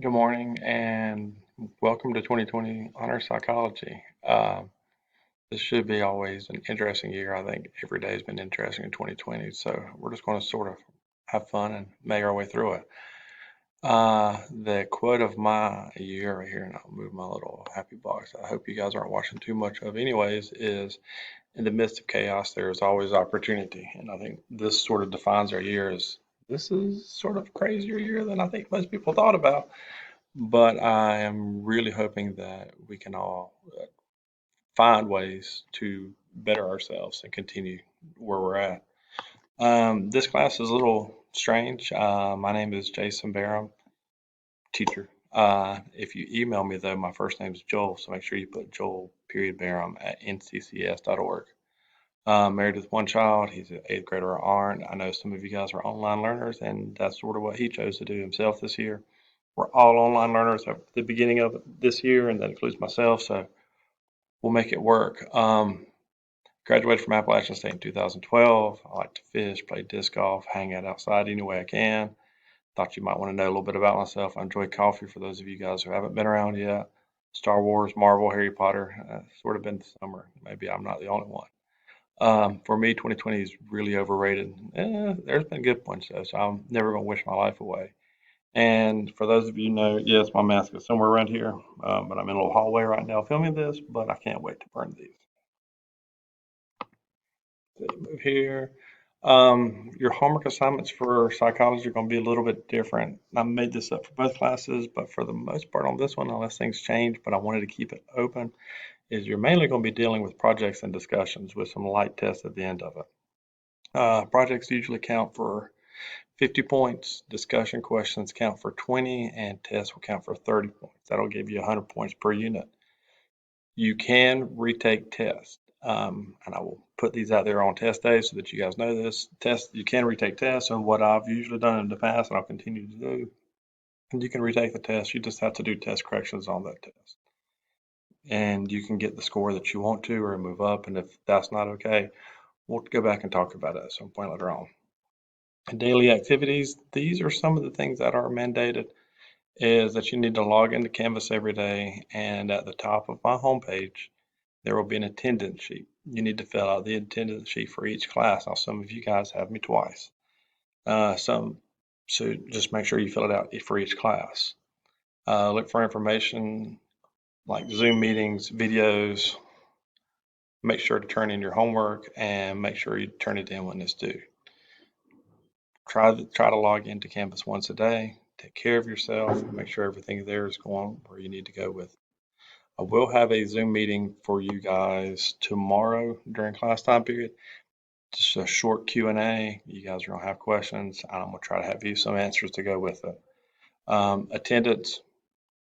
Good morning and welcome to 2020 Honor Psychology. This should be always an interesting year. I think every day has been interesting in 2020. So we're just going to sort of have fun and make our way through it. The quote of my year right here, and I'll move my little happy box. I hope you guys aren't watching too much of anyways, is in the midst of chaos, there is always opportunity. And I think this sort of defines our year as this is sort of a crazier year than I think most people thought about. But I am really hoping that we can all find ways to better ourselves and continue where we're at. This class is a little strange. My name is Jason Barham, teacher. If you email me, though, my first name is Joel, so make sure you put Joel period Barham at nccs.org. Married with one child. He's an eighth grader at Arndt. I know some of you guys are online learners, and that's sort of what he chose to do himself this year. We're all online learners at the beginning of this year, and that includes myself, so we'll make it work. Graduated from Appalachian State in 2012. I like to fish, play disc golf, hang out outside any way I can. Thought you might want to know a little bit about myself. I enjoy coffee for those of you guys who haven't been around yet. Star Wars, Marvel, Harry Potter, sort of been the summer. Maybe I'm not the only one. For me, 2020 is really overrated. There's been good points though, so I'm never going to wish my life away. And for those of you who know, yes, my mask is somewhere around here, but I'm in a little hallway right now filming this, but I can't wait to burn these. So you move here. Your homework assignments for psychology are going to be a little bit different. I made this up for both classes, but for the most part on this one, unless things change, but I wanted to keep it open, is you're mainly going to be dealing with projects and discussions with some light tests at the end of it. Projects usually count for 50 points, discussion questions count for 20, and tests will count for 30 points. That'll give you 100 points per unit. You can retake tests, and I will put these out there on test days so that you guys know this. You can retake tests, and what I've usually done in the past, and I'll continue to do, and you can retake the test. You just have to do test corrections on that test. And you can get the score that you want to or move up, and if that's not okay, we'll go back and talk about it at some point later on. Daily activities, these are some of the things that are mandated, is that you need to log into Canvas every day, and at the top of my homepage, there will be an attendance sheet. You need to fill out the attendance sheet for each class. Now, some of you guys have me twice. So just make sure you fill it out for each class. Look for information like Zoom meetings, videos. Make sure to turn in your homework and make sure you turn it in when it's due. Try to log into Canvas once a day. Take care of yourself. Make sure everything there is going where you need to go with it. I will have a Zoom meeting for you guys tomorrow during class time period. Just a short Q&A. You guys are gonna have questions, and I'm gonna try to have you some answers to go with it. Attendance,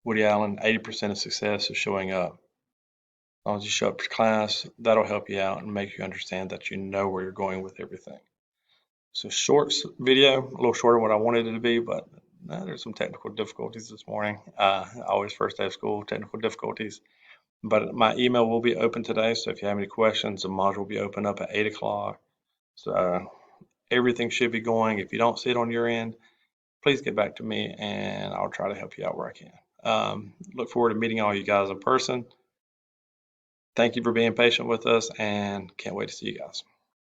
Woody Allen, 80% of success is showing up. As long as you show up to class, that'll help you out and make you understand that you know where you're going with everything. So short video, a little shorter than what I wanted it to be, but there's some technical difficulties this morning. Always first day of school, technical difficulties. But my email will be open today, so if you have any questions, the module will be open up at 8 o'clock. So everything should be going. If you don't see it on your end, please get back to me and I'll try to help you out where I can. Look forward to meeting all you guys in person. Thank you for being patient with us and can't wait to see you guys.